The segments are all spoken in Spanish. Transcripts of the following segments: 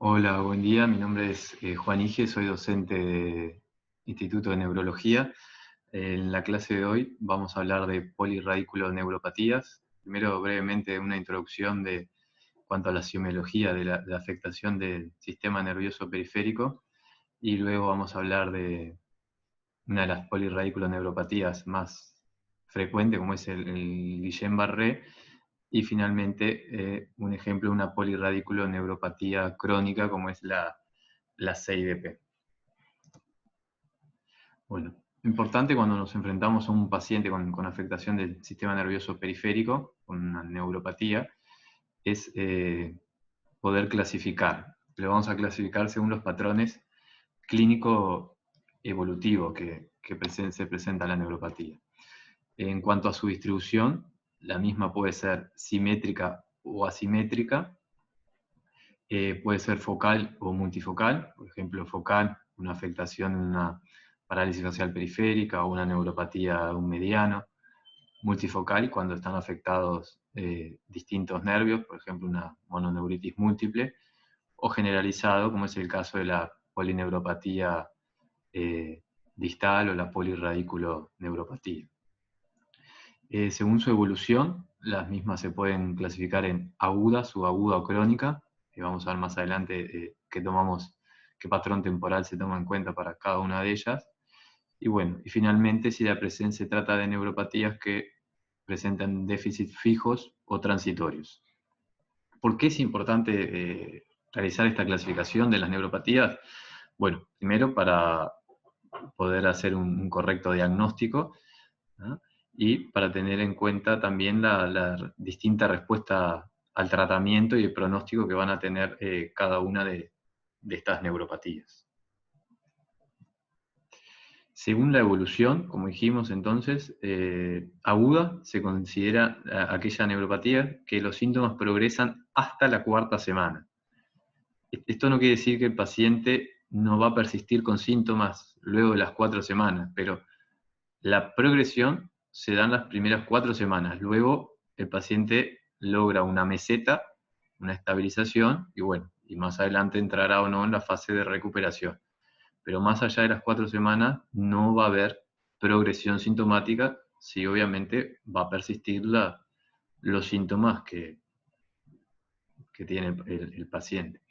Hola, buen día. Mi nombre es Juan Ige, soy docente de Instituto de Neurología. En la clase de hoy vamos a hablar de polirradiculoneuropatías. Primero, brevemente, una introducción de cuanto a la semiología de la afectación del sistema nervioso periférico, y luego vamos a hablar de una de las polirradiculoneuropatías más frecuentes, como es el Guillain-Barré, y finalmente un ejemplo de una polirradiculoneuropatía crónica, como es la CIDP. Bueno, importante cuando nos enfrentamos a un paciente con afectación del sistema nervioso periférico, con una neuropatía, es poder clasificar. Lo vamos a clasificar según los patrones clínico-evolutivos se presenta la neuropatía. En cuanto a su distribución, la misma puede ser simétrica o asimétrica, puede ser focal o multifocal. Por ejemplo, focal, una afectación, una parálisis facial periférica o una neuropatía de un mediano. Multifocal, cuando están afectados distintos nervios, por ejemplo, una mononeuritis múltiple. O generalizado, como es el caso de la polineuropatía distal o la polirradiculoneuropatía. Según su evolución, las mismas se pueden clasificar en aguda, subaguda o crónica. Vamos a ver más adelante qué patrón temporal se toma en cuenta para cada una de ellas. Y bueno, y finalmente, si se trata de neuropatías que presentan déficits fijos o transitorios. ¿Por qué es importante realizar esta clasificación de las neuropatías? Bueno, primero para poder hacer un correcto diagnóstico, ¿no? Y para tener en cuenta también la distinta respuesta al tratamiento y el pronóstico que van a tener cada una de estas neuropatías. Según la evolución, como dijimos entonces, aguda se considera aquella neuropatía que los síntomas progresan hasta la 4ª semana. Esto no quiere decir que el paciente no va a persistir con síntomas luego de las 4 semanas, pero la progresión se da en las primeras 4 semanas. Luego el paciente logra una meseta, una estabilización, y bueno, y más adelante entrará o no en la fase de recuperación. Pero más allá de las 4 semanas no va a haber progresión sintomática, si obviamente va a persistir los síntomas que tiene el paciente.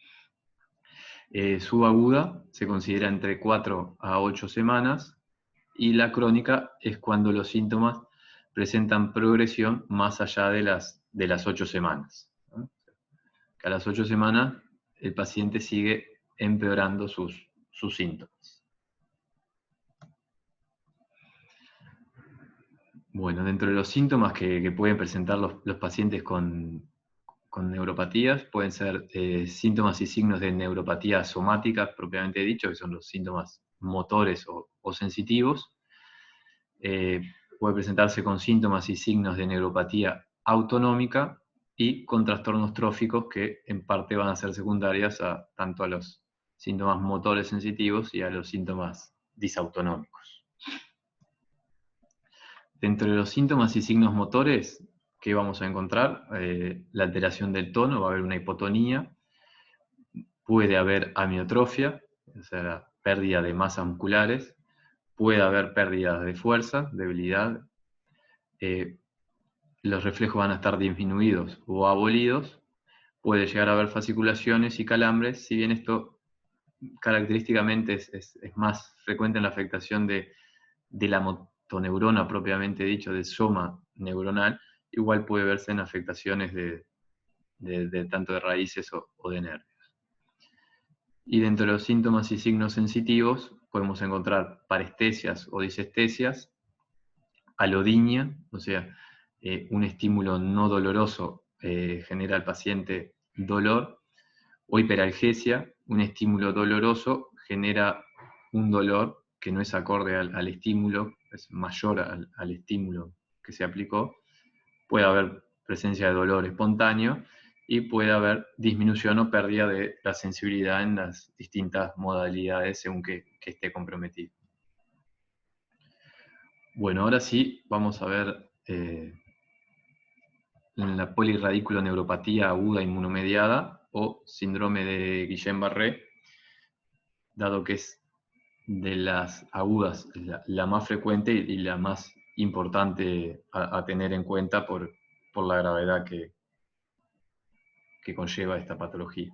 Subaguda se considera entre 4 a 8 semanas, y la crónica es cuando los síntomas presentan progresión más allá de las 8 semanas, ¿no? Que a las 8 semanas el paciente sigue empeorando sus síntomas. Bueno, dentro de los síntomas que pueden presentar los pacientes con neuropatías, pueden ser síntomas y signos de neuropatía somática, propiamente dicho, que son los síntomas motores o sensitivos. Puede presentarse con síntomas y signos de neuropatía autonómica y con trastornos tróficos que en parte van a ser secundarias tanto a los síntomas motores sensitivos y a los síntomas disautonómicos. Dentro de los síntomas y signos motores, ¿qué vamos a encontrar? La alteración del tono, va a haber una hipotonía, puede haber amiotrofia, o sea, la pérdida de masas musculares, puede haber pérdida de fuerza, debilidad, los reflejos van a estar disminuidos o abolidos, puede llegar a haber fasciculaciones y calambres, si bien esto característicamente es más frecuente en la afectación de la motoneurona propiamente dicho, del soma neuronal, igual puede verse en afectaciones de tanto de raíces o de nervios. Y dentro de los síntomas y signos sensitivos podemos encontrar parestesias o disestesias, alodinia, o sea, un estímulo no doloroso genera al paciente dolor, o hiperalgesia, un estímulo doloroso genera un dolor que no es acorde al estímulo, es mayor al estímulo que se aplicó. Puede haber presencia de dolor espontáneo y puede haber disminución o pérdida de la sensibilidad en las distintas modalidades según que esté comprometido. Bueno, ahora sí vamos a ver en la polirradiculoneuropatía aguda inmunomediada, o síndrome de Guillain-Barré, dado que es de las agudas la más frecuente y la más importante a tener en cuenta por la gravedad que conlleva esta patología.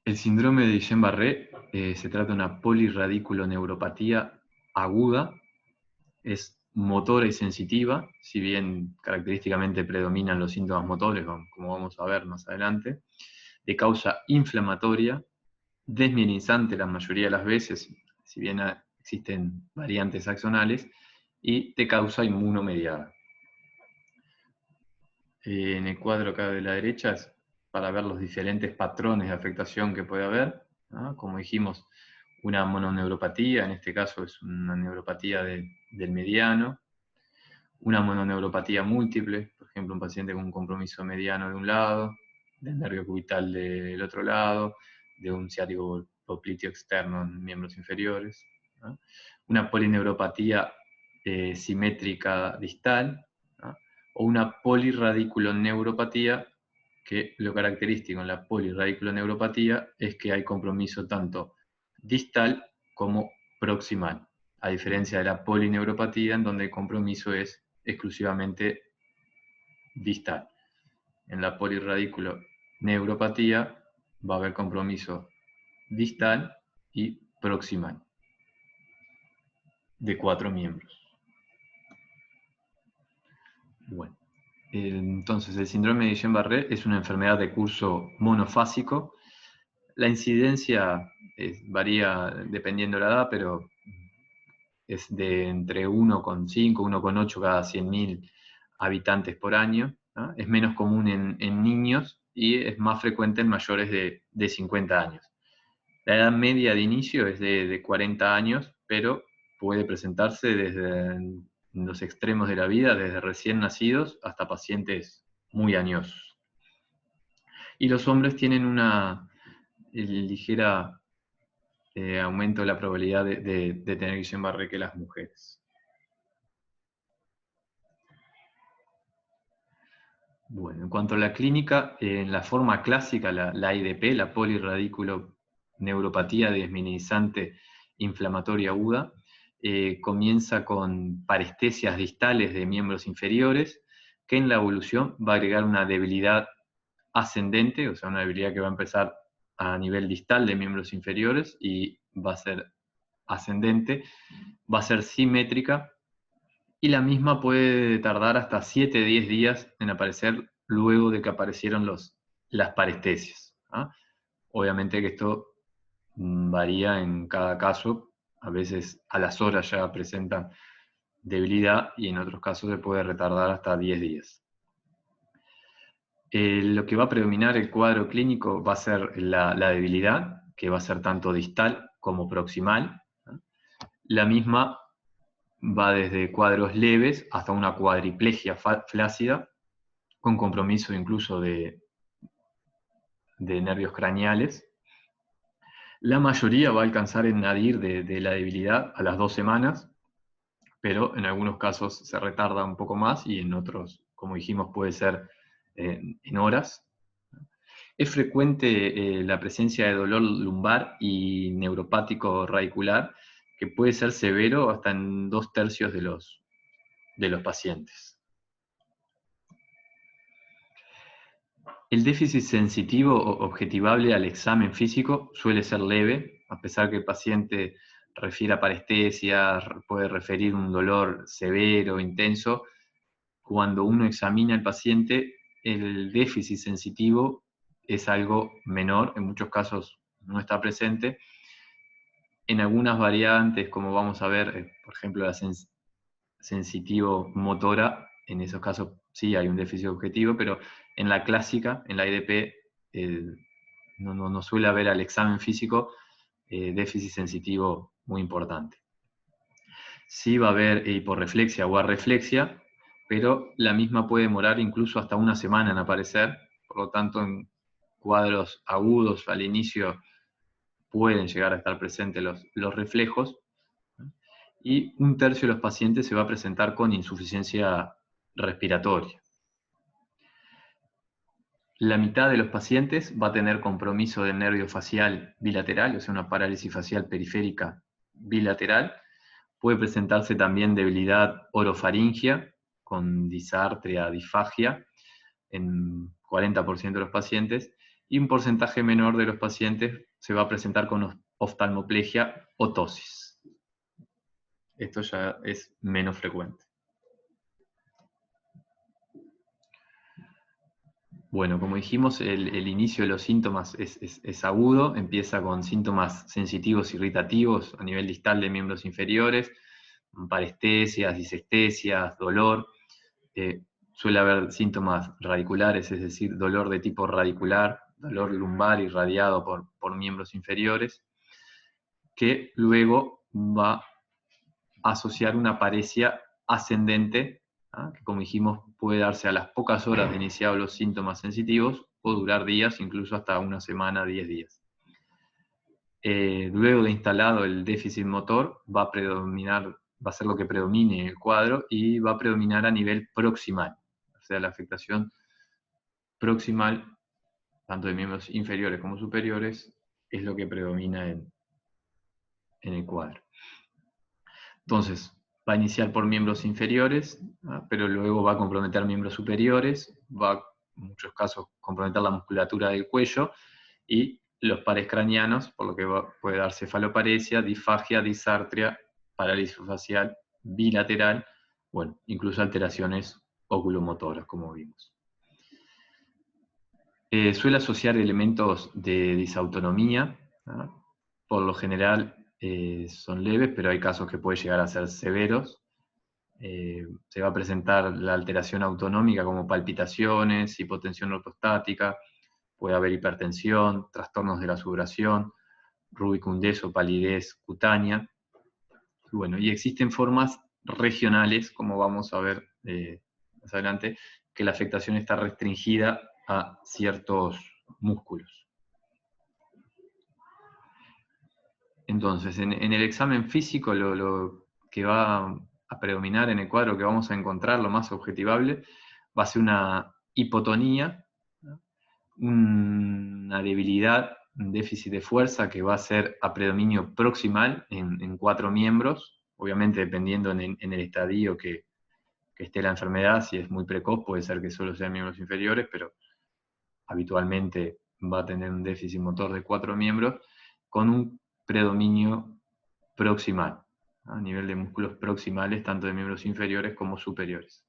El síndrome de Guillain-Barré se trata de una polirradiculoneuropatía aguda, es motora y sensitiva, si bien característicamente predominan los síntomas motores, como vamos a ver más adelante, de causa inflamatoria, desmielinizante la mayoría de las veces, si bien existen variantes axonales, y de causa inmunomediada. En el cuadro acá de la derecha es para ver los diferentes patrones de afectación que puede haber, ¿no? Como dijimos, una mononeuropatía, en este caso es una neuropatía del mediano, una mononeuropatía múltiple, por ejemplo, un paciente con un compromiso mediano de un lado, del nervio cubital del otro lado, de un ciático popliteo externo en miembros inferiores, ¿no? Una polineuropatía simétrica distal, ¿no? O una polirradiculoneuropatía, que lo característico en la polirradiculoneuropatía es que hay compromiso tanto distal como proximal, a diferencia de la polineuropatía, en donde el compromiso es exclusivamente distal. En la polirradiculoneuropatía va a haber compromiso distal y proximal de 4 miembros. Bueno, entonces el síndrome de Guillain-Barré es una enfermedad de curso monofásico. La incidencia varía dependiendo de la edad, pero es de entre 1,5, 1,8 cada 100.000 habitantes por año, ¿no? Es menos común en niños y es más frecuente en mayores de 50 años. La edad media de inicio es de 40 años, pero puede presentarse desde los extremos de la vida, desde recién nacidos hasta pacientes muy añosos. Y los hombres tienen una ligera aumento de la probabilidad de tener Guillain-Barré que las mujeres. Bueno, en cuanto a la clínica, en la forma clásica, la IDP, la polirradiculoneuropatía desmielinizante inflamatoria aguda, comienza con parestesias distales de miembros inferiores, que en la evolución va a agregar una debilidad ascendente, o sea, una debilidad que va a empezar a nivel distal de miembros inferiores y va a ser ascendente, va a ser simétrica, y la misma puede tardar hasta 7-10 días en aparecer luego de que aparecieron las parestesias, ¿ah? Obviamente que esto varía en cada caso, a veces a las horas ya presentan debilidad y en otros casos se puede retardar hasta 10 días. Lo que va a predominar el cuadro clínico va a ser la debilidad, que va a ser tanto distal como proximal, ¿no? La misma va desde cuadros leves hasta una cuadriplegia flácida, con compromiso incluso de nervios craneales. La mayoría va a alcanzar el nadir de la debilidad a las 2 semanas, pero en algunos casos se retarda un poco más y en otros, como dijimos, puede ser en horas. Es frecuente la presencia de dolor lumbar y neuropático radicular, que puede ser severo hasta en 2/3 de los pacientes. El déficit sensitivo objetivable al examen físico suele ser leve, a pesar que el paciente refiera parestesia, puede referir un dolor severo, intenso. Cuando uno examina al paciente, el déficit sensitivo es algo menor, en muchos casos no está presente. En algunas variantes, como vamos a ver, por ejemplo, la sensitivo motora, en esos casos sí hay un déficit objetivo, pero en la clásica, en la IDP, no suele haber al examen físico déficit sensitivo muy importante. Sí va a haber hiporreflexia o arreflexia, pero la misma puede demorar incluso hasta una semana en aparecer, por lo tanto en cuadros agudos al inicio pueden llegar a estar presentes los reflejos, y 1/3 de los pacientes se va a presentar con insuficiencia respiratoria. la mitad de los pacientes va a tener compromiso del nervio facial bilateral, o sea, una parálisis facial periférica bilateral. Puede presentarse también debilidad orofaringia, con disartria, disfagia, en 40% de los pacientes, y un porcentaje menor de los pacientes se va a presentar con oftalmoplegia o tosis. Esto ya es menos frecuente. Bueno, como dijimos, el inicio de los síntomas es agudo, empieza con síntomas sensitivos irritativos a nivel distal de miembros inferiores, parestesias, disestesias, dolor. Suele haber síntomas radiculares, es decir, dolor de tipo radicular, dolor lumbar irradiado por miembros inferiores, que luego va a asociar una paresia ascendente, que como dijimos puede darse a las pocas horas de iniciados los síntomas sensitivos o durar días, incluso hasta una semana, 10 días. Luego de instalado el déficit motor, va a ser lo que predomine en el cuadro y va a predominar a nivel proximal, o sea, la afectación proximal, tanto de miembros inferiores como superiores, es lo que predomina en el cuadro. Entonces, va a iniciar por miembros inferiores, pero luego va a comprometer miembros superiores, va en muchos casos comprometer la musculatura del cuello y los pares craneanos, por lo que puede dar cefaloparesia, disfagia, disartria, parálisis facial bilateral, bueno, incluso alteraciones oculomotoras, como vimos. Suele asociar elementos de disautonomía, por lo general son leves, pero hay casos que pueden llegar a ser severos. Se va a presentar la alteración autonómica como palpitaciones, hipotensión ortostática, puede haber hipertensión, trastornos de la sudoración, rubicundez o palidez cutánea. Bueno, y existen formas regionales, como vamos a ver más adelante, que la afectación está restringida a ciertos músculos. Entonces, en el examen físico, lo que va a predominar en el cuadro que vamos a encontrar, lo más objetivable, va a ser una hipotonía, una debilidad, un déficit de fuerza que va a ser a predominio proximal en 4 miembros, obviamente dependiendo en el estadio que esté la enfermedad. Si es muy precoz puede ser que solo sean miembros inferiores, pero habitualmente va a tener un déficit motor de 4 miembros con un predominio proximal, a nivel de músculos proximales, tanto de miembros inferiores como superiores.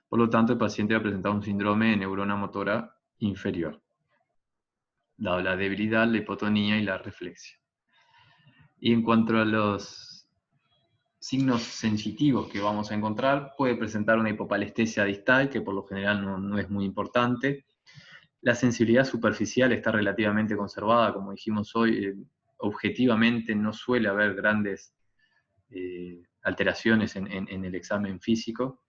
Por lo tanto, el paciente va a presentar un síndrome de neurona motora inferior, dado la debilidad, la hipotonía y la reflexia. Y en cuanto a los signos sensitivos que vamos a encontrar, puede presentar una hipopalestesia distal, que por lo general no es muy importante. La sensibilidad superficial está relativamente conservada, como dijimos hoy. Objetivamente no suele haber grandes alteraciones en el examen físico,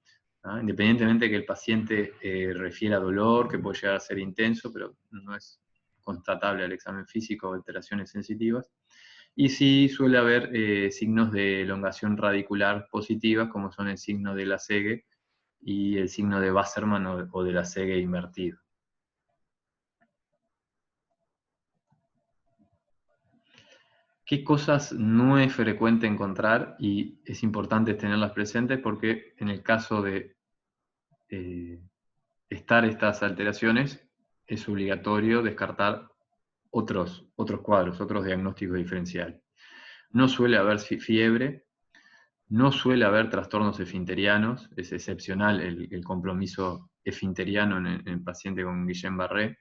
independientemente de que el paciente refiera dolor, que puede llegar a ser intenso, pero no es constatable al examen físico alteraciones sensitivas. Y sí suele haber signos de elongación radicular positivas, como son el signo de la Lasegue y el signo de Wassermann o de la Lasegue invertido. ¿Qué cosas no es frecuente encontrar y es importante tenerlas presentes? Porque en el caso de estar estas alteraciones, es obligatorio descartar otros cuadros, otros diagnósticos diferenciales. No suele haber fiebre, no suele haber trastornos esfinterianos, es excepcional el compromiso esfinteriano en el paciente con Guillain-Barré.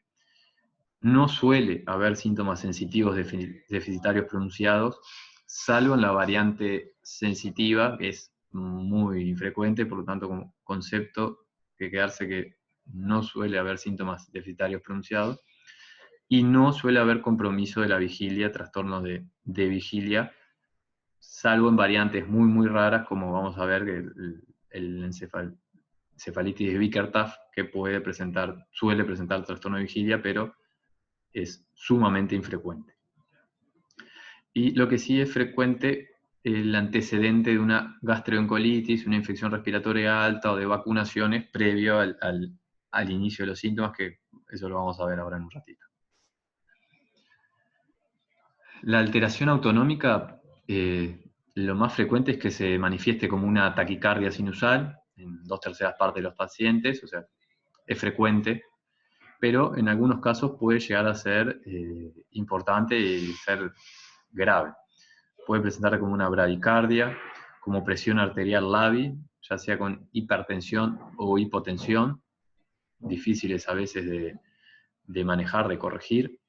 No suele haber síntomas sensitivos deficitarios pronunciados, salvo en la variante sensitiva, que es muy infrecuente, por lo tanto, como concepto, que quedarse que no suele haber síntomas deficitarios pronunciados, y no suele haber compromiso de la vigilia, trastornos de vigilia, salvo en variantes muy raras, como vamos a ver el encefalitis de Bickerstaff, que suele presentar trastorno de vigilia, pero es sumamente infrecuente. Y lo que sí es frecuente, el antecedente de una gastroencolitis, una infección respiratoria alta o de vacunaciones previo al inicio de los síntomas, que eso lo vamos a ver ahora en un ratito. La alteración autonómica, lo más frecuente es que se manifieste como una taquicardia sinusal en 2/3 partes de los pacientes, o sea, es frecuente, pero en algunos casos puede llegar a ser importante y ser grave. Puede presentar como una bradicardia, como presión arterial labi, ya sea con hipertensión o hipotensión, difíciles a veces de manejar, de corregir.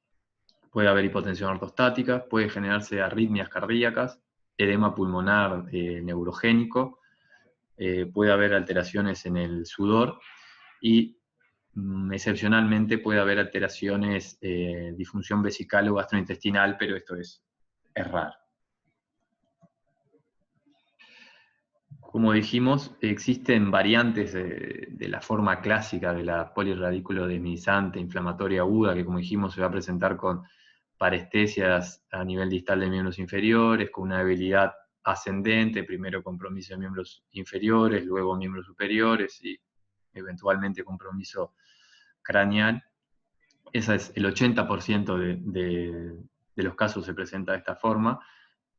Puede haber hipotensión ortostática, puede generarse arritmias cardíacas, edema pulmonar neurogénico, puede haber alteraciones en el sudor y excepcionalmente puede haber alteraciones, disfunción vesical o gastrointestinal, pero esto es raro. Como dijimos, existen variantes de la forma clásica de la polirradiculodesminizante inflamatoria aguda, que como dijimos se va a presentar con parestesias a nivel distal de miembros inferiores, con una debilidad ascendente, primero compromiso de miembros inferiores, luego miembros superiores y eventualmente compromiso craneal. Esa es el 80% de los casos se presenta de esta forma,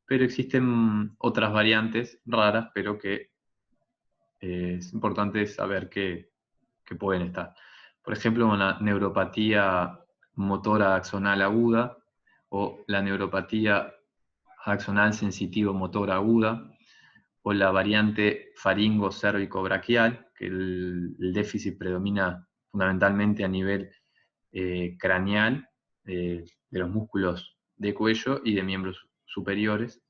pero existen otras variantes raras, pero que es importante saber que pueden estar. Por ejemplo, una neuropatía motora axonal aguda o la neuropatía axonal sensitivo-motora aguda, o la variante faringo-cérvico-braquial, que el déficit predomina fundamentalmente a nivel craneal, de los músculos de cuello y de miembros superiores.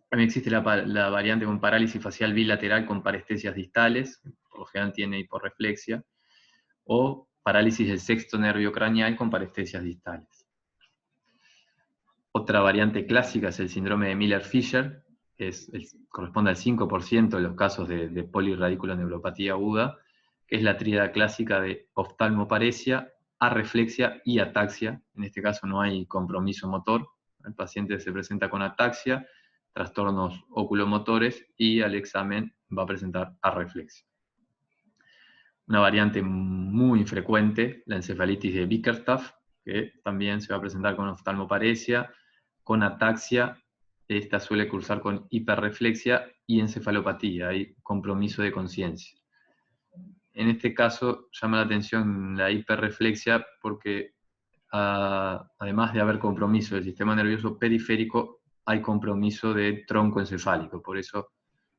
También existe la variante con parálisis facial bilateral con parestesias distales, por lo general tiene hiporreflexia, o parálisis del sexto nervio craneal con parestesias distales. Otra variante clásica es el síndrome de Miller-Fisher, corresponde al 5% de los casos de polirradiculoneuropatía aguda, que es la tríada clásica de oftalmoparesia, arreflexia y ataxia. En este caso no hay compromiso motor, el paciente se presenta con ataxia, trastornos oculomotores y al examen va a presentar arreflexia. Una variante muy infrecuente, la encefalitis de Bickerstaff, que también se va a presentar con oftalmoparesia, con ataxia. Esta suele cursar con hiperreflexia y encefalopatía, hay compromiso de conciencia. En este caso llama la atención la hiperreflexia porque además de haber compromiso del sistema nervioso periférico, hay compromiso de tronco encefálico. Por eso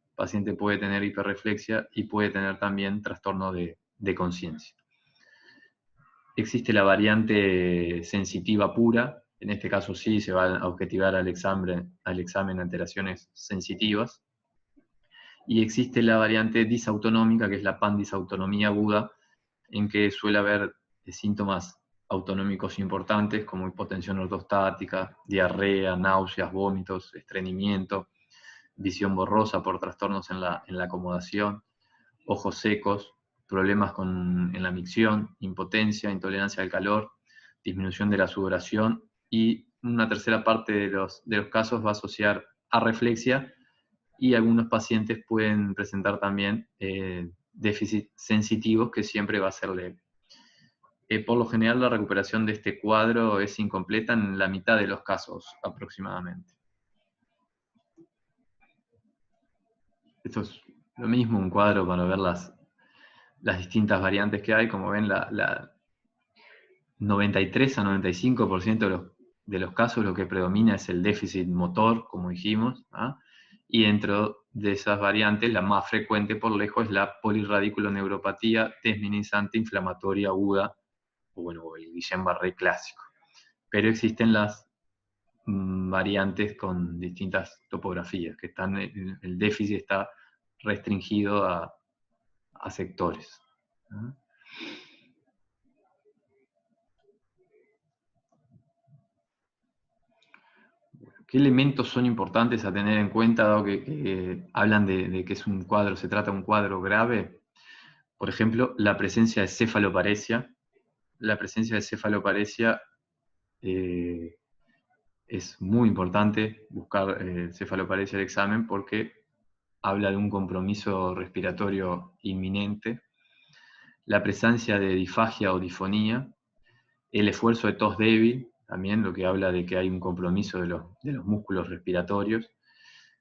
el paciente puede tener hiperreflexia y puede tener también trastorno de conciencia. Existe la variante sensitiva pura, en este caso sí se va a objetivar al examen alteraciones sensitivas. Y existe la variante disautonómica, que es la pandisautonomía aguda, en que suele haber síntomas autonómicos importantes como hipotensión ortostática, diarrea, náuseas, vómitos, estreñimiento, visión borrosa por trastornos en la acomodación, ojos secos, problemas en la micción, impotencia, intolerancia al calor, disminución de la sudoración, y una tercera parte de los casos va a asociar arreflexia, y algunos pacientes pueden presentar también déficits sensitivos, que siempre va a ser leve. Por lo general la recuperación de este cuadro es incompleta en la mitad de los casos aproximadamente. Esto es lo mismo, un cuadro para ver las distintas variantes que hay. Como ven, 93 a 95% de los casos lo que predomina es el déficit motor, como dijimos, ¿ah? Y dentro de esas variantes, la más frecuente por lejos es la polirradiculoneuropatía desminizante inflamatoria aguda, o el Guillain-Barré clásico. Pero existen las variantes con distintas topografías, que el déficit está restringido a sectores, ¿ah? ¿Qué elementos son importantes a tener en cuenta, dado que hablan de que es un cuadro, se trata de un cuadro grave? Por ejemplo, la presencia de cefaloparesia. La presencia de cefaloparesia es muy importante buscar cefaloparesia del examen porque habla de un compromiso respiratorio inminente. La presencia de disfagia o disfonía, El esfuerzo de tos débil, también lo que habla de que hay un compromiso de los músculos respiratorios.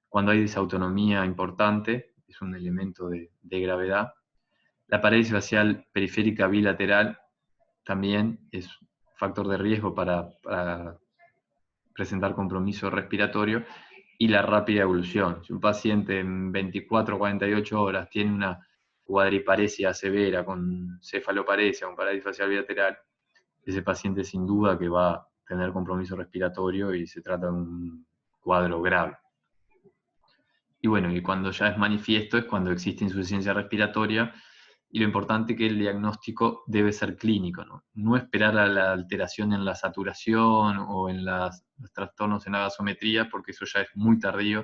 Cuando hay disautonomía importante, es un elemento de gravedad. La parálisis facial periférica bilateral también es factor de riesgo para presentar compromiso respiratorio, y la rápida evolución. Si un paciente en 24 o 48 horas tiene una cuadriparesia severa con cefaloparesia, con parálisis facial bilateral, ese paciente sin duda que va a tener compromiso respiratorio y se trata de un cuadro grave. Y bueno, y cuando ya es manifiesto es cuando existe insuficiencia respiratoria, y lo importante es que el diagnóstico debe ser clínico, no esperar a la alteración en la saturación o en los trastornos en la gasometría, porque eso ya es muy tardío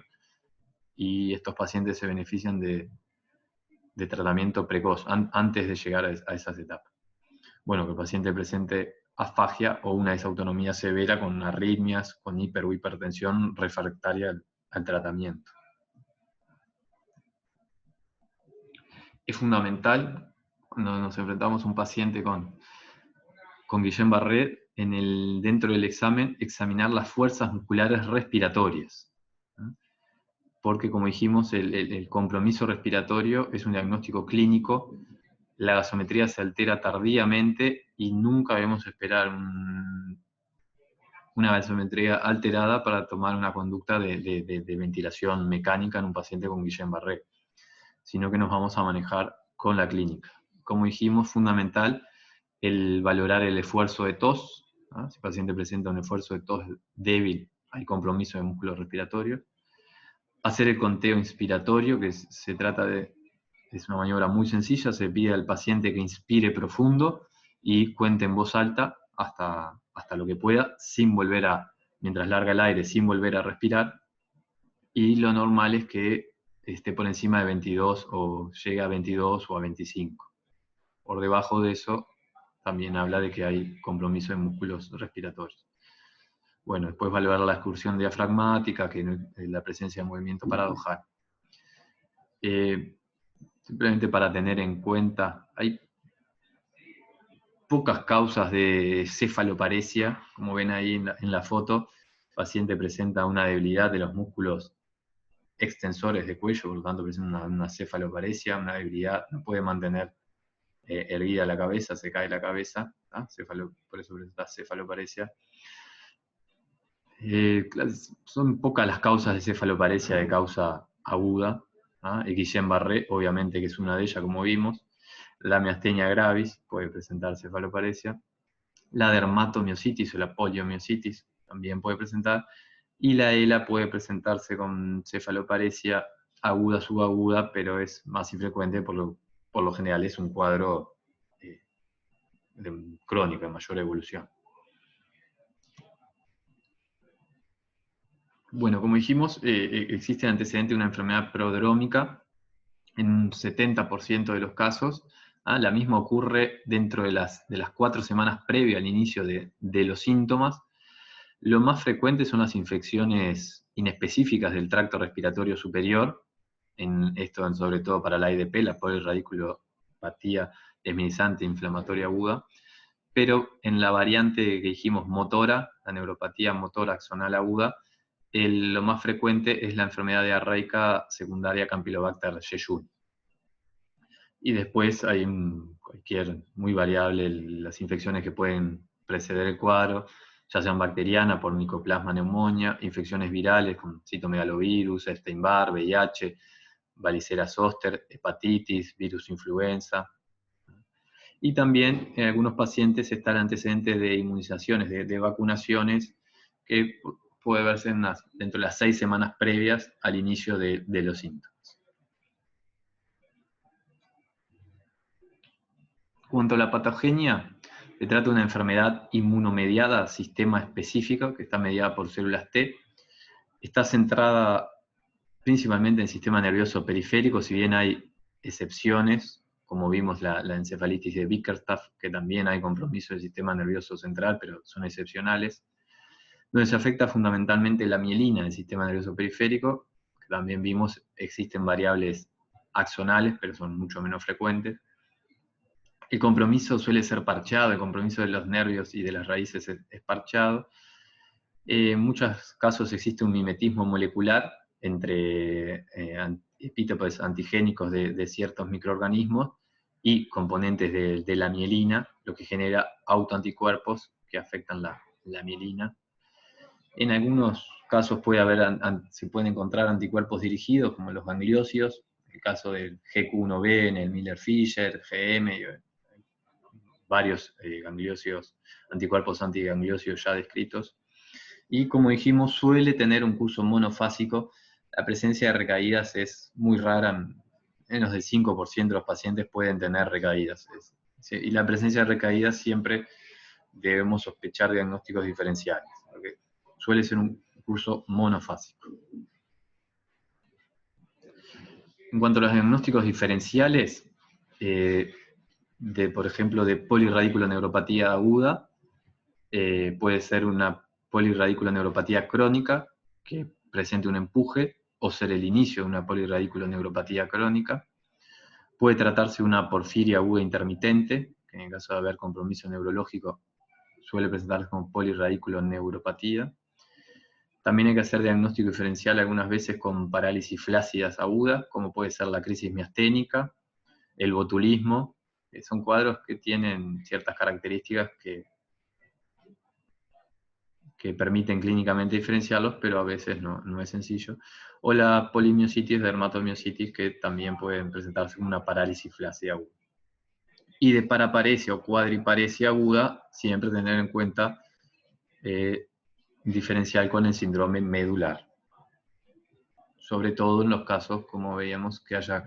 y estos pacientes se benefician de tratamiento precoz, antes de llegar a esas etapas. Bueno, que el paciente presente afagia o una disautonomía severa con arritmias, con hiper o hipertensión refractaria al tratamiento. Es fundamental, cuando nos enfrentamos a un paciente con Guillain-Barré, dentro del examen, examinar las fuerzas musculares respiratorias. Porque, como dijimos, el compromiso respiratorio es un diagnóstico clínico, la gasometría se altera tardíamente y nunca debemos esperar una gasometría alterada para tomar una conducta de ventilación mecánica en un paciente con Guillain-Barré, sino que nos vamos a manejar con la clínica. Como dijimos, fundamental el valorar el esfuerzo de tos. Si el paciente presenta un esfuerzo de tos débil, hay compromiso de músculos respiratorios. Hacer el conteo inspiratorio, que se trata es una maniobra muy sencilla, se pide al paciente que inspire profundo y cuente en voz alta hasta lo que pueda, mientras larga el aire, sin volver a respirar. Y lo normal es que esté por encima de 22 o llegue a 22 o a 25. Por debajo de eso también habla de que hay compromiso de músculos respiratorios. Bueno, después valorar la excursión diafragmática, que es la presencia de movimiento paradojal. Simplemente para tener en cuenta, hay pocas causas de cefaloparesia, como ven ahí en la foto. El paciente presenta una debilidad de los músculos extensores de cuello, por lo tanto presenta una cefaloparesia, una debilidad, no puede mantener erguida la cabeza, se cae la cabeza, por eso presenta cefaloparesia. Son pocas las causas de cefaloparesia de causa aguda. El Guillain-Barré, obviamente que es una de ellas, como vimos. La miastenia gravis puede presentar cefaloparesia. La dermatomiositis o la poliomiositis también puede presentar. Y la ELA puede presentarse con cefaloparesia aguda, subaguda, pero es más infrecuente, por lo general es un cuadro crónico, de mayor evolución. Bueno, como dijimos, existe antecedente de una enfermedad prodrómica en un 70% de los casos. La misma ocurre dentro de las 4 semanas previas al inicio de los síntomas. Lo más frecuente son las infecciones inespecíficas del tracto respiratorio superior, esto sobre todo para la IDP, la polirradiculopatía desminizante inflamatoria aguda, pero en la variante que dijimos motora, la neuropatía motora axonal aguda, lo más frecuente es la enfermedad diarreica secundaria Campylobacter jejuni. Y después hay muy variable las infecciones que pueden preceder el cuadro, ya sean bacterianas por Mycoplasma pneumonia, infecciones virales con citomegalovirus, Epstein-Barr, VIH, varicela zoster, hepatitis, virus influenza. Y también en algunos pacientes está el antecedente de inmunizaciones, de vacunaciones, que puede verse dentro de las 6 semanas previas al inicio de los síntomas. Cuanto a la patogenia, se trata de una enfermedad inmunomediada, sistema específico, que está mediada por células T. Está centrada principalmente en el sistema nervioso periférico, si bien hay excepciones, como vimos la encefalitis de Bickerstaff, que también hay compromiso del sistema nervioso central, pero son excepcionales. Donde se afecta fundamentalmente la mielina del sistema nervioso periférico, que también vimos existen variables axonales, pero son mucho menos frecuentes. El compromiso suele ser parcheado, el compromiso de los nervios y de las raíces es parcheado. En muchos casos existe un mimetismo molecular entre epítopes antigénicos de ciertos microorganismos y componentes de la mielina, lo que genera autoanticuerpos que afectan la mielina. En algunos casos se pueden encontrar anticuerpos dirigidos, como los gangliósidos, el caso del GQ1B en el Miller-Fisher, GM, varios gangliósidos, anticuerpos antigangliósidos ya descritos. Y como dijimos, suele tener un curso monofásico. La presencia de recaídas es muy rara, menos del 5% de los pacientes pueden tener recaídas. Y la presencia de recaídas siempre debemos sospechar diagnósticos diferenciales, porque suele ser un curso monofásico. En cuanto a los diagnósticos diferenciales, por ejemplo, de polirradiculoneuropatía aguda, puede ser una polirradiculoneuropatía crónica, que presente un empuje, o ser el inicio de una polirradiculoneuropatía crónica. Puede tratarse de una porfiria aguda intermitente, que en el caso de haber compromiso neurológico suele presentarse como polirradiculoneuropatía. También hay que hacer diagnóstico diferencial algunas veces con parálisis flácidas agudas, como puede ser la crisis miasténica, el botulismo. Son cuadros que tienen ciertas características que permiten clínicamente diferenciarlos, pero a veces no es sencillo. O la polimiositis, dermatomiositis, que también pueden presentarse como una parálisis flácida aguda. Y de paraparesia o cuadriparesia aguda, siempre tener en cuenta diferencial con el síndrome medular. Sobre todo en los casos, como veíamos, que haya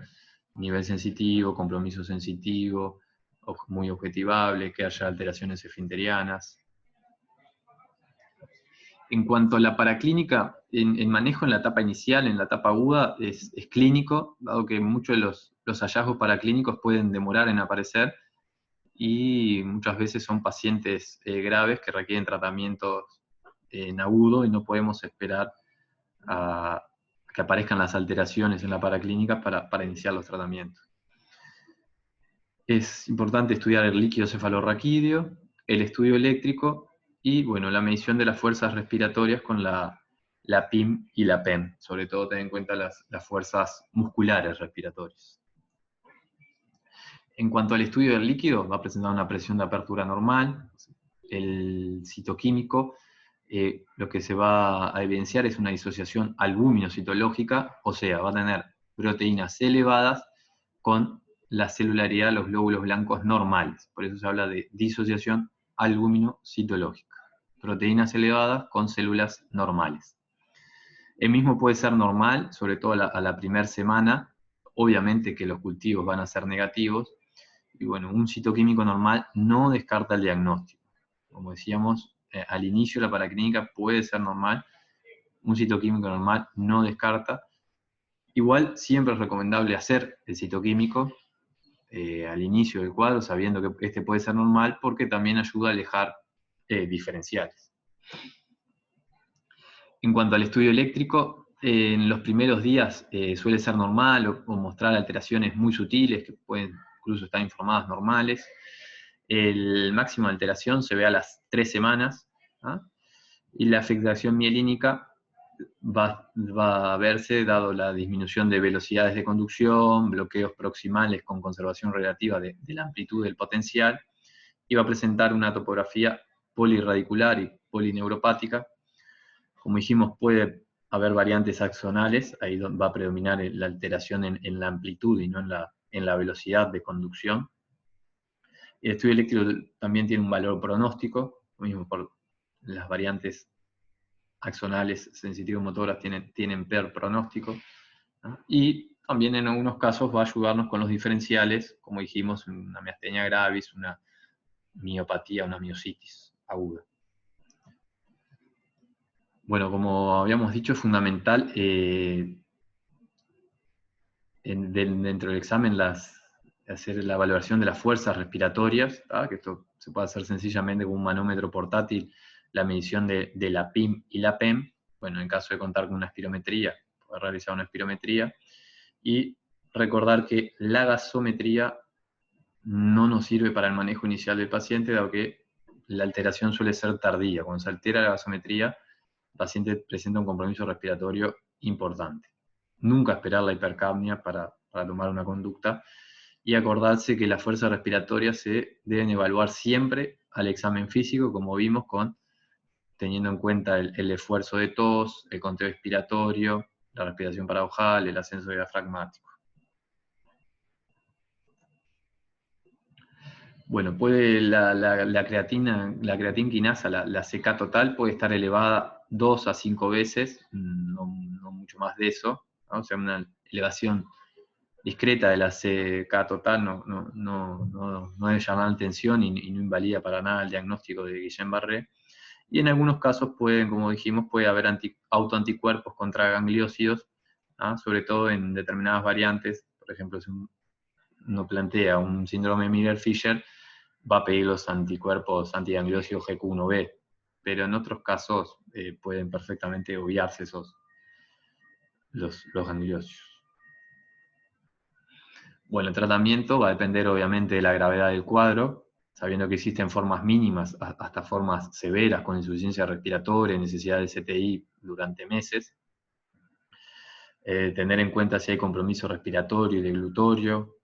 nivel sensitivo, compromiso sensitivo, muy objetivable, que haya alteraciones esfinterianas. En cuanto a la paraclínica, el manejo en la etapa inicial, en la etapa aguda, es clínico, dado que muchos de los hallazgos paraclínicos pueden demorar en aparecer, y muchas veces son pacientes graves que requieren tratamientos en agudo y no podemos esperar a que aparezcan las alteraciones en la paraclínica para iniciar los tratamientos. Es importante estudiar el líquido cefalorraquídeo, el estudio eléctrico y bueno, la medición de las fuerzas respiratorias con la PIM y la PEM. Sobre todo tener en cuenta las fuerzas musculares respiratorias. En cuanto al estudio del líquido, va a presentar una presión de apertura normal. El citoquímico, lo que se va a evidenciar es una disociación albúmino-citológica, o sea, va a tener proteínas elevadas con la celularidad de los glóbulos blancos normales. Por eso se habla de disociación albúmino-citológica. Proteínas elevadas con células normales. El mismo puede ser normal, sobre todo a la primera semana. Obviamente que los cultivos van a ser negativos. Y bueno, un citoquímico normal no descarta el diagnóstico. Como decíamos, al inicio la paraclínica puede ser normal. Un citoquímico normal no descarta. Igual siempre es recomendable hacer el citoquímico al inicio del cuadro, sabiendo que este puede ser normal, porque también ayuda a alejar diferenciales. En cuanto al estudio eléctrico, en los primeros días suele ser normal o mostrar alteraciones muy sutiles que pueden incluso estar informadas normales. El máximo de alteración se ve a las 3 semanas, ¿ah? Y la afectación mielínica va a verse dado la disminución de velocidades de conducción, bloqueos proximales con conservación relativa de la amplitud del potencial, y va a presentar una topografía polirradicular y polineuropática. Como dijimos, puede haber variantes axonales, ahí va a predominar la alteración en la amplitud y no en la velocidad de conducción. El estudio eléctrico también tiene un valor pronóstico, lo mismo por las variantes axonales sensitivo-motoras tienen peor pronóstico, ¿no? Y también en algunos casos va a ayudarnos con los diferenciales, como dijimos, una miastenia gravis, una miopatía, una miositis aguda. Bueno, como habíamos dicho, es fundamental dentro del examen hacer la valoración de las fuerzas respiratorias, ¿tá? Que esto se puede hacer sencillamente con un manómetro portátil, la medición de la PIM y la PEM. Bueno, en caso de contar con una espirometría, poder realizar una espirometría, y recordar que la gasometría no nos sirve para el manejo inicial del paciente, dado que la alteración suele ser tardía. Cuando se altera la gasometría, el paciente presenta un compromiso respiratorio importante. Nunca esperar la hipercapnia para tomar una conducta, y acordarse que las fuerzas respiratorias se deben evaluar siempre al examen físico, como vimos, teniendo en cuenta el esfuerzo de tos, el conteo expiratorio, la respiración paradojal, el ascenso diafragmático. Bueno, puede la creatinquinasa, la CK total, puede estar elevada 2 a 5 veces, no mucho más de eso, ¿no? O sea, una elevación discreta de la CK total no debe llamar la atención y no invalida para nada el diagnóstico de Guillain-Barré. Y en algunos casos como dijimos, puede haber autoanticuerpos contra gangliósidos, ¿ah? Sobre todo en determinadas variantes. Por ejemplo, si uno plantea un síndrome Miller-Fisher, va a pedir los anticuerpos antigangliósidos GQ1B, pero en otros casos pueden perfectamente obviarse los gangliósidos. Bueno, el tratamiento va a depender obviamente de la gravedad del cuadro, sabiendo que existen formas mínimas hasta formas severas con insuficiencia respiratoria, necesidad de CTI durante meses. Tener en cuenta si hay compromiso respiratorio y deglutorio,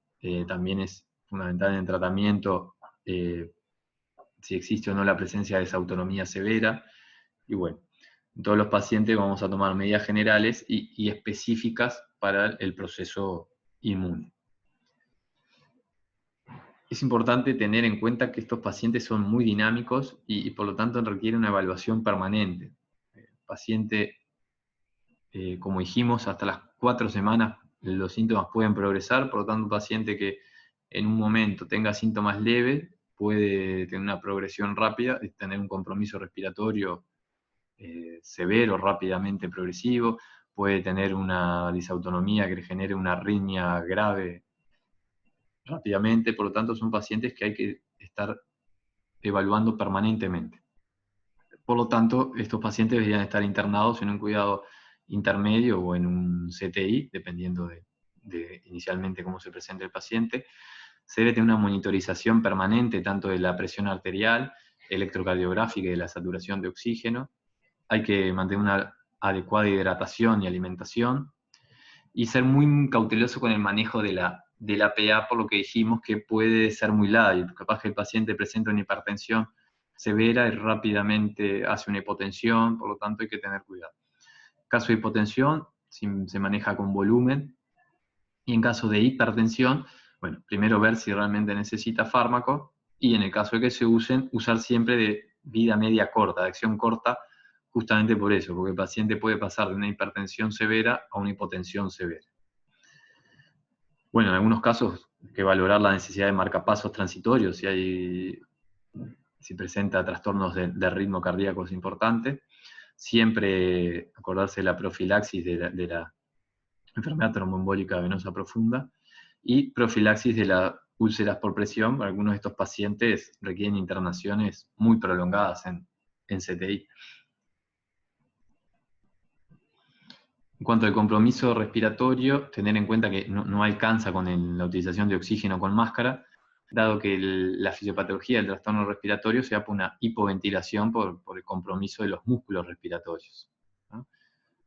también es fundamental en el tratamiento, si existe o no la presencia de desautonomía severa. Y bueno, en todos los pacientes vamos a tomar medidas generales y específicas para el proceso inmune. Es importante tener en cuenta que estos pacientes son muy dinámicos y por lo tanto requieren una evaluación permanente. El paciente, como dijimos, hasta las 4 semanas los síntomas pueden progresar, por lo tanto un paciente que en un momento tenga síntomas leves puede tener una progresión rápida y tener un compromiso respiratorio severo, rápidamente progresivo, puede tener una disautonomía que le genere una arritmia grave rápidamente, por lo tanto son pacientes que hay que estar evaluando permanentemente. Por lo tanto, estos pacientes deberían estar internados en un cuidado intermedio o en un CTI, dependiendo de inicialmente cómo se presenta el paciente. Se debe tener una monitorización permanente tanto de la presión arterial, electrocardiográfica y de la saturación de oxígeno. Hay que mantener una adecuada hidratación y alimentación, y ser muy cauteloso con el manejo de la PA, por lo que dijimos que puede ser muy lábil. Capaz que el paciente presenta una hipertensión severa y rápidamente hace una hipotensión, por lo tanto hay que tener cuidado. En caso de hipotensión, se maneja con volumen, y en caso de hipertensión, bueno, primero ver si realmente necesita fármaco, y en el caso de que se usen, usar siempre de vida media corta, de acción corta, justamente por eso, porque el paciente puede pasar de una hipertensión severa a una hipotensión severa. Bueno, en algunos casos hay que valorar la necesidad de marcapasos transitorios, si presenta trastornos de ritmo cardíaco es importante. Siempre acordarse de la profilaxis de la enfermedad tromboembólica venosa profunda y profilaxis de las úlceras por presión. Algunos de estos pacientes requieren internaciones muy prolongadas en CTI. En cuanto al compromiso respiratorio, tener en cuenta que no alcanza con la utilización de oxígeno con máscara, dado que la fisiopatología del trastorno respiratorio se da por una hipoventilación por el compromiso de los músculos respiratorios, ¿no?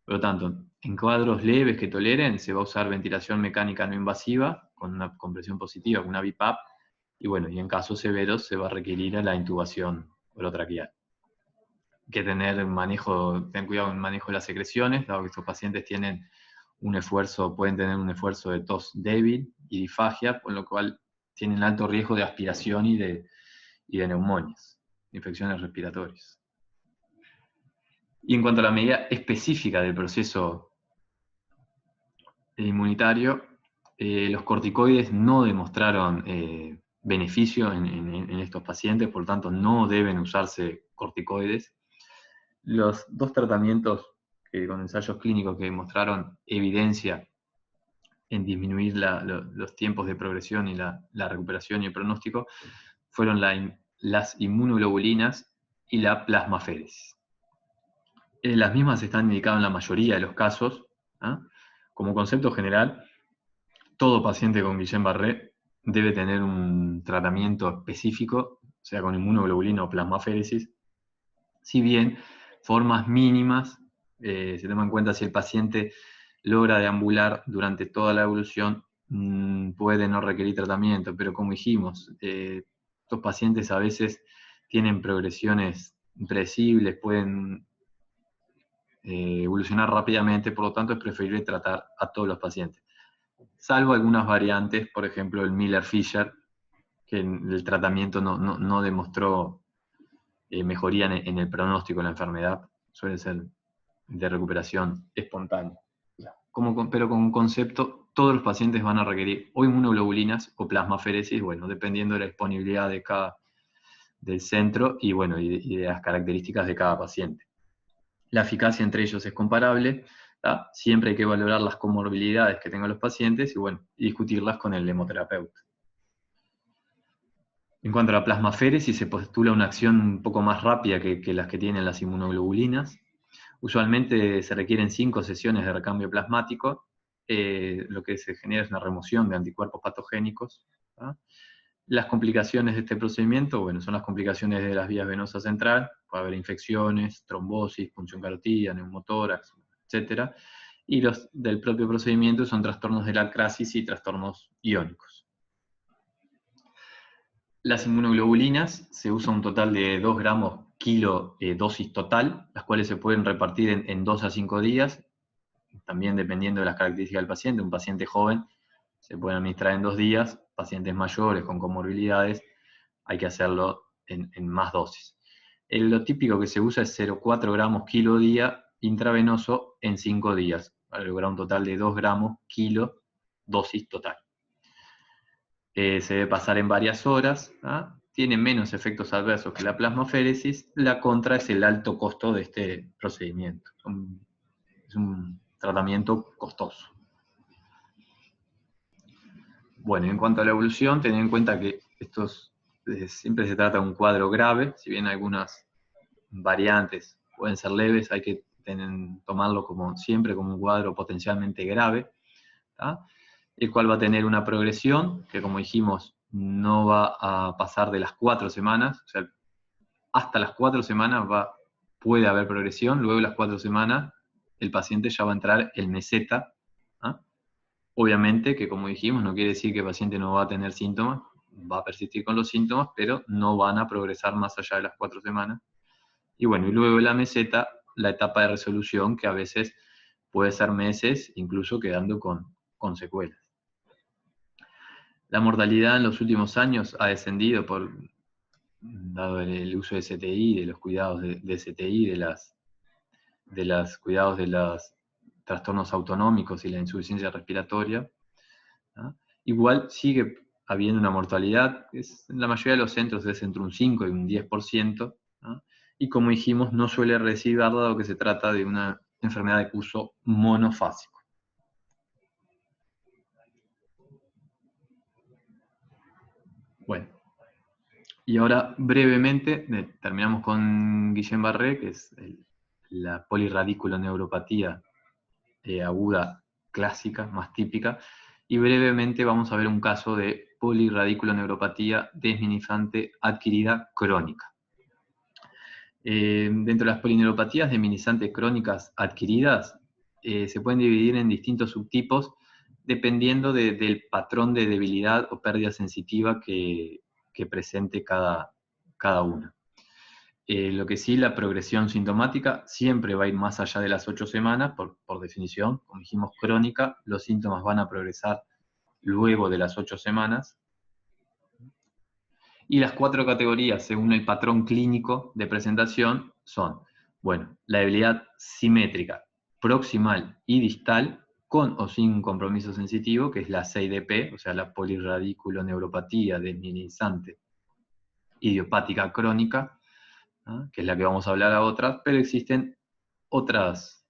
Por lo tanto, en cuadros leves que toleren, se va a usar ventilación mecánica no invasiva, con una compresión positiva, con una BiPAP, y bueno, y en casos severos se va a requerir la intubación orotraqueal. Que tener cuidado en el manejo de las secreciones, dado que estos pacientes pueden tener un esfuerzo de tos débil y disfagia, por lo cual tienen alto riesgo de aspiración y de neumonias, infecciones respiratorias. Y en cuanto a la medida específica del proceso inmunitario, los corticoides no demostraron beneficio en estos pacientes, por lo tanto no deben usarse corticoides. Los dos tratamientos con ensayos clínicos que demostraron evidencia en disminuir los tiempos de progresión y la recuperación y el pronóstico fueron las inmunoglobulinas y la plasmaféresis. Las mismas están indicadas en la mayoría de los casos. Como concepto general, todo paciente con Guillain-Barré debe tener un tratamiento específico, sea con inmunoglobulina o plasmaféresis, si bien formas mínimas, se toma en cuenta si el paciente logra deambular durante toda la evolución, puede no requerir tratamiento, pero como dijimos, estos pacientes a veces tienen progresiones impredecibles, pueden evolucionar rápidamente, por lo tanto es preferible tratar a todos los pacientes. Salvo algunas variantes, por ejemplo el Miller-Fisher, que el tratamiento no demostró mejoría en el pronóstico de la enfermedad, suele ser de recuperación espontánea. Pero con un concepto, todos los pacientes van a requerir o inmunoglobulinas o plasmaféresis, bueno, dependiendo de la disponibilidad del centro y, bueno, y de las características de cada paciente. La eficacia entre ellos es comparable, ¿tá? Siempre hay que valorar las comorbilidades que tengan los pacientes y, bueno, discutirlas con el hemoterapeuta. En cuanto a la plasmaféresis, se postula una acción un poco más rápida que las que tienen las inmunoglobulinas. Usualmente se requieren 5 sesiones de recambio plasmático, lo que se genera es una remoción de anticuerpos patogénicos. ¿tá? Las complicaciones de este procedimiento, bueno, son las complicaciones de las vías venosas central, puede haber infecciones, trombosis, punción carotídea, neumotórax, etc. Y los del propio procedimiento son trastornos de la acrasis y trastornos iónicos. Las inmunoglobulinas se usa un total de 2 gramos kilo dosis total, las cuales se pueden repartir en 2 a 5 días, también dependiendo de las características del paciente. Un paciente joven se puede administrar en 2 días, pacientes mayores con comorbilidades hay que hacerlo en más dosis. Lo típico que se usa es 0,4 gramos kilo día intravenoso en 5 días, para lograr un total de 2 gramos kilo dosis total. Se debe pasar en varias horas, ¿ah? Tiene menos efectos adversos que la plasmaféresis, la contra es el alto costo de este procedimiento. Es un tratamiento costoso. Bueno, en cuanto a la evolución, ten en cuenta que siempre se trata de un cuadro grave, si bien algunas variantes pueden ser leves, hay que tomarlo siempre como un cuadro potencialmente grave, ¿tá? El cual va a tener una progresión que, como dijimos, no va a pasar de las 4 semanas, o sea, hasta las 4 semanas puede haber progresión, luego de las 4 semanas el paciente ya va a entrar en meseta. ¿ah? Obviamente que, como dijimos, no quiere decir que el paciente no va a tener síntomas, va a persistir con los síntomas, pero no van a progresar más allá de las 4 semanas. Y bueno, y luego de la meseta, la etapa de resolución, que a veces puede ser meses, incluso quedando con secuelas. La mortalidad en los últimos años ha descendido dado el uso de STI, de los cuidados de STI, de los cuidados de los trastornos autonómicos y la insuficiencia respiratoria. ¿no? Igual sigue habiendo una mortalidad, en la mayoría de los centros es entre un 5 y un 10%, ¿no? Y como dijimos, no suele recidir dado que se trata de una enfermedad de curso monofásico. Bueno, y ahora brevemente terminamos con Guillain-Barré, que es la polirradiculoneuropatía aguda clásica, más típica, y brevemente vamos a ver un caso de polirradiculoneuropatía desminimizante adquirida crónica. Dentro de las polineuropatías desminimizantes crónicas adquiridas, se pueden dividir en distintos subtipos dependiendo del patrón de debilidad o pérdida sensitiva que presente cada una. Lo que sí, la progresión sintomática siempre va a ir más allá de las 8 semanas, por definición, como dijimos, crónica, los síntomas van a progresar luego de las 8 semanas. Y las 4 categorías, según el patrón clínico de presentación, son, bueno, la debilidad simétrica, proximal y distal, con o sin compromiso sensitivo, que es la CIDP, o sea, la polirradiculoneuropatía desminimizante idiopática crónica, ¿no? Que es la que vamos a hablar ahora, pero existen otras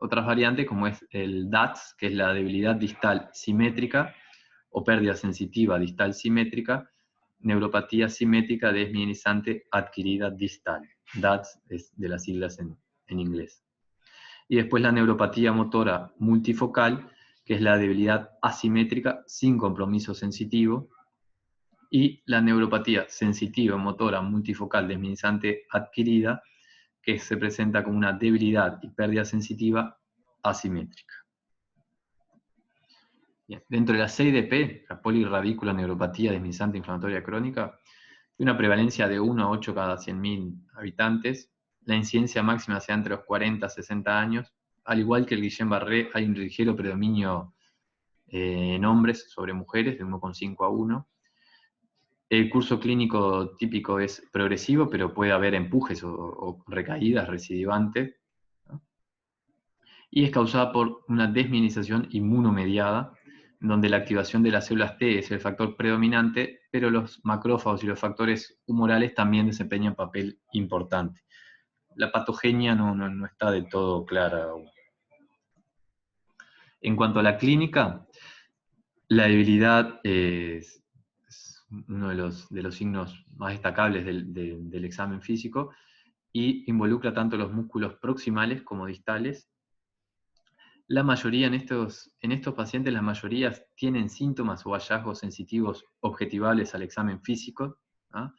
variantes, como es el DATS, que es la debilidad distal simétrica, o pérdida sensitiva distal simétrica, neuropatía simétrica desminimizante adquirida distal. DATS es de las siglas en inglés. Y después la neuropatía motora multifocal, que es la debilidad asimétrica sin compromiso sensitivo, y la neuropatía sensitiva motora multifocal desminimizante adquirida, que se presenta como una debilidad y pérdida sensitiva asimétrica. Bien. Dentro de la CIDP, la polirradícula neuropatía desminimizante inflamatoria crónica, tiene una prevalencia de 1 a 8 cada 100.000 habitantes. La incidencia máxima se da entre los 40 a 60 años. Al igual que el Guillain-Barré, hay un ligero predominio en hombres sobre mujeres, de 1,5 a 1. El curso clínico típico es progresivo, pero puede haber empujes o recaídas recidivantes, ¿no? Y es causada por una desmielinización inmunomediada, donde la activación de las células T es el factor predominante, pero los macrófagos y los factores humorales también desempeñan un papel importante. La patogenia no está del todo clara aún. En cuanto a la clínica, la debilidad es uno de los signos más destacables del examen físico y involucra tanto los músculos proximales como distales. La mayoría en estos pacientes, la mayoría tienen síntomas o hallazgos sensitivos objetivables al examen físico, ¿ah?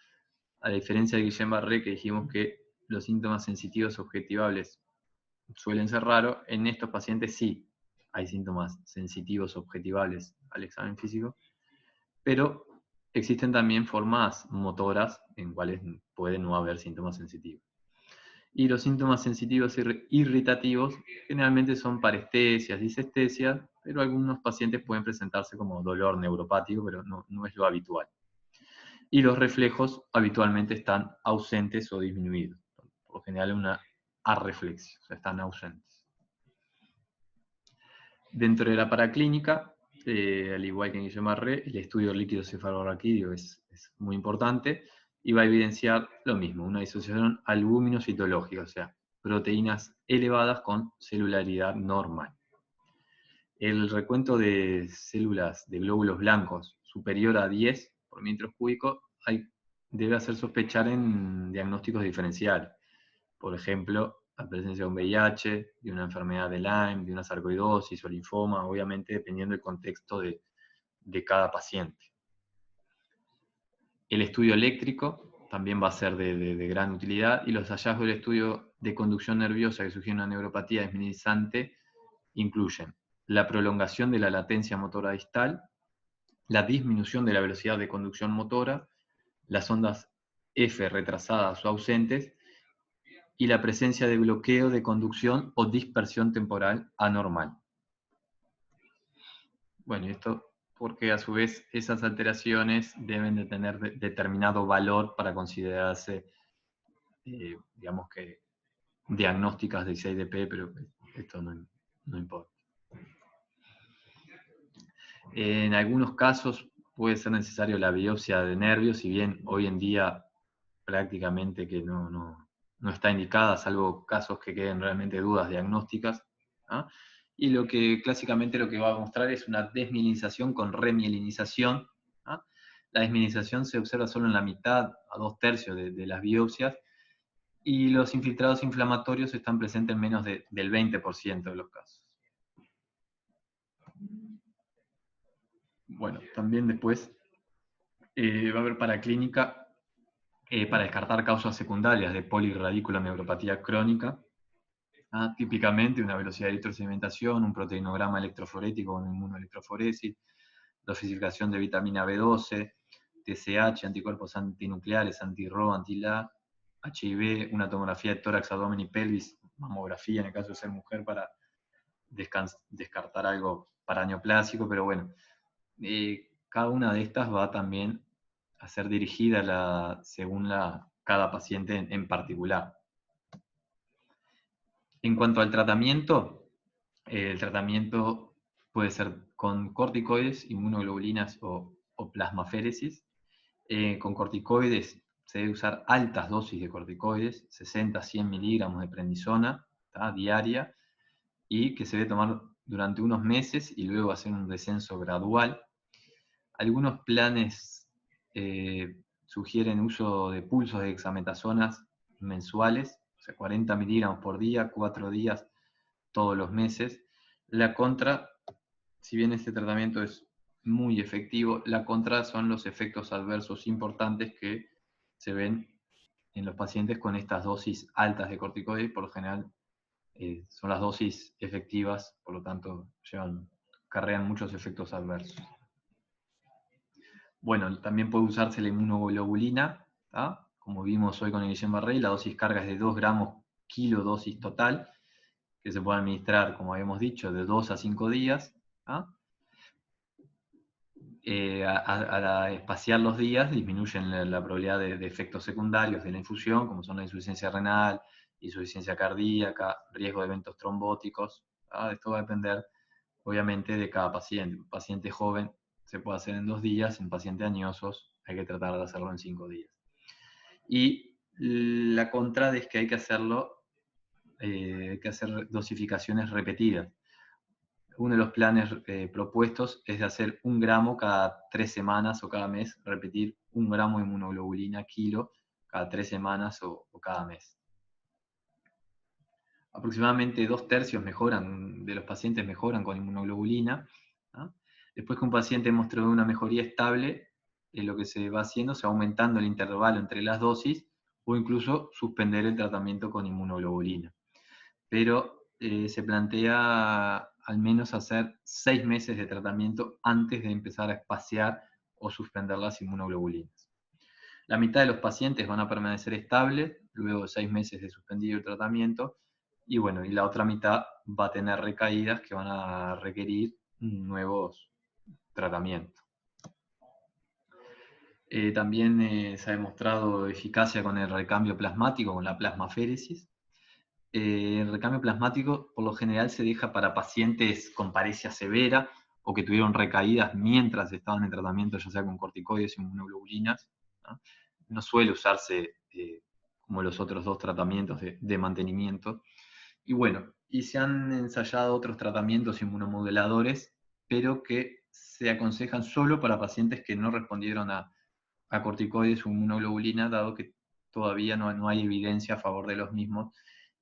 A diferencia de Guillain-Barré, que dijimos que los síntomas sensitivos objetivables suelen ser raros, en estos pacientes sí hay síntomas sensitivos objetivables al examen físico, pero existen también formas motoras en cuales puede no haber síntomas sensitivos. Y los síntomas sensitivos irritativos generalmente son parestesias, disestesias, pero algunos pacientes pueden presentarse como dolor neuropático, pero no es lo habitual. Y los reflejos habitualmente están ausentes o disminuidos. Por lo general una arreflexia, o sea, están ausentes. Dentro de la paraclínica, al igual que en Guillain-Barré, el estudio líquido cefalorraquídeo es muy importante y va a evidenciar lo mismo, una disociación albúmino-citológica, o sea, proteínas elevadas con celularidad normal. El recuento de células de glóbulos blancos superior a 10 por milímetro cúbico debe hacer sospechar en diagnósticos diferenciales. Por ejemplo, la presencia de un VIH, de una enfermedad de Lyme, de una sarcoidosis o linfoma, obviamente dependiendo del contexto de cada paciente. El estudio eléctrico también va a ser de gran utilidad, y los hallazgos del estudio de conducción nerviosa que sugieren una neuropatía desminimizante incluyen la prolongación de la latencia motora distal, la disminución de la velocidad de conducción motora, las ondas F retrasadas o ausentes, y la presencia de bloqueo de conducción o dispersión temporal anormal. Bueno, esto porque a su vez esas alteraciones deben de tener determinado valor para considerarse, digamos que, diagnósticas de CIDP, pero esto no importa. En algunos casos puede ser necesario la biopsia de nervios, si bien hoy en día prácticamente que no está indicada, salvo casos que queden realmente dudas diagnósticas, ¿ah? Y clásicamente lo que va a mostrar es una desmielinización con remielinización, ¿ah? La desmielinización se observa solo en la mitad a 2/3 de las biopsias, y los infiltrados inflamatorios están presentes en menos del 20% de los casos. Bueno, también después va a haber paraclínica para descartar causas secundarias de polirradícula neuropatía crónica. Típicamente una velocidad de electrosedimentación, un proteinograma electroforético con inmunoelectroforesis, dosificación de vitamina B12, TSH, anticuerpos antinucleares, anti-RO, anti-LA, HIV, una tomografía de tórax, abdomen y pelvis, mamografía en el caso de ser mujer para descartar algo paraneoplásico, pero bueno, cada una de estas va también a ser dirigida según cada paciente en particular. En cuanto al tratamiento, el tratamiento puede ser con corticoides, inmunoglobulinas o plasmaféresis. Con corticoides se debe usar altas dosis de corticoides, 60 a 100 miligramos de prednisona diaria, y que se debe tomar durante unos meses y luego hacer un descenso gradual. Algunos planes sugieren uso de pulsos de dexametasonas mensuales, o sea, 40 miligramos por día, 4 días, todos los meses. La contra, si bien este tratamiento es muy efectivo. La contra son los efectos adversos importantes que se ven en los pacientes con estas dosis altas de corticoides. Por lo general son las dosis efectivas, por lo tanto carrean muchos efectos adversos. Bueno, también puede usarse la inmunoglobulina, ¿tá? Como vimos hoy con el Guillain-Barré, la dosis carga es de 2 gramos kilo dosis total, que se puede administrar, como habíamos dicho, de 2 a 5 días. ¿Tá? Al espaciar los días disminuyen la probabilidad de efectos secundarios de la infusión, como son la insuficiencia renal, insuficiencia cardíaca, riesgo de eventos trombóticos. ¿Tá? Esto va a depender, obviamente, de cada paciente. Un paciente joven se puede hacer en 2 días, en pacientes añosos hay que tratar de hacerlo en 5 días. Y la contra es que hay que hacerlo, hay que hacer dosificaciones repetidas. Uno de los planes propuestos es de hacer 1 gramo cada 3 semanas o cada mes, repetir 1 gramo de inmunoglobulina kilo cada 3 semanas o cada mes. Aproximadamente 2/3 de los pacientes mejoran con inmunoglobulina. ¿Ah? Después que un paciente mostró una mejoría estable, lo que se va haciendo es aumentando el intervalo entre las dosis o incluso suspender el tratamiento con inmunoglobulina. Pero se plantea al menos hacer 6 meses de tratamiento antes de empezar a espaciar o suspender las inmunoglobulinas. La mitad de los pacientes van a permanecer estables luego de 6 meses de suspendido el tratamiento, y bueno, y la otra mitad va a tener recaídas que van a requerir nuevos tratamientos. También se ha demostrado eficacia con el recambio plasmático, con la plasmaféresis. El recambio plasmático por lo general se deja para pacientes con paresia severa o que tuvieron recaídas mientras estaban en tratamiento, ya sea con corticoides o inmunoglobulinas. ¿No? No suele usarse como los otros 2 tratamientos de mantenimiento. Y bueno, y se han ensayado otros tratamientos inmunomoduladores, pero que se aconsejan solo para pacientes que no respondieron a corticoides o inmunoglobulina, dado que todavía no hay evidencia a favor de los mismos,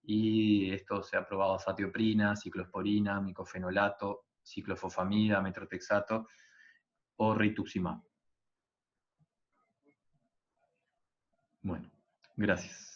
y esto se ha probado azatioprina, ciclosporina, micofenolato, ciclofosfamida, metrotexato o rituximab. Bueno, gracias.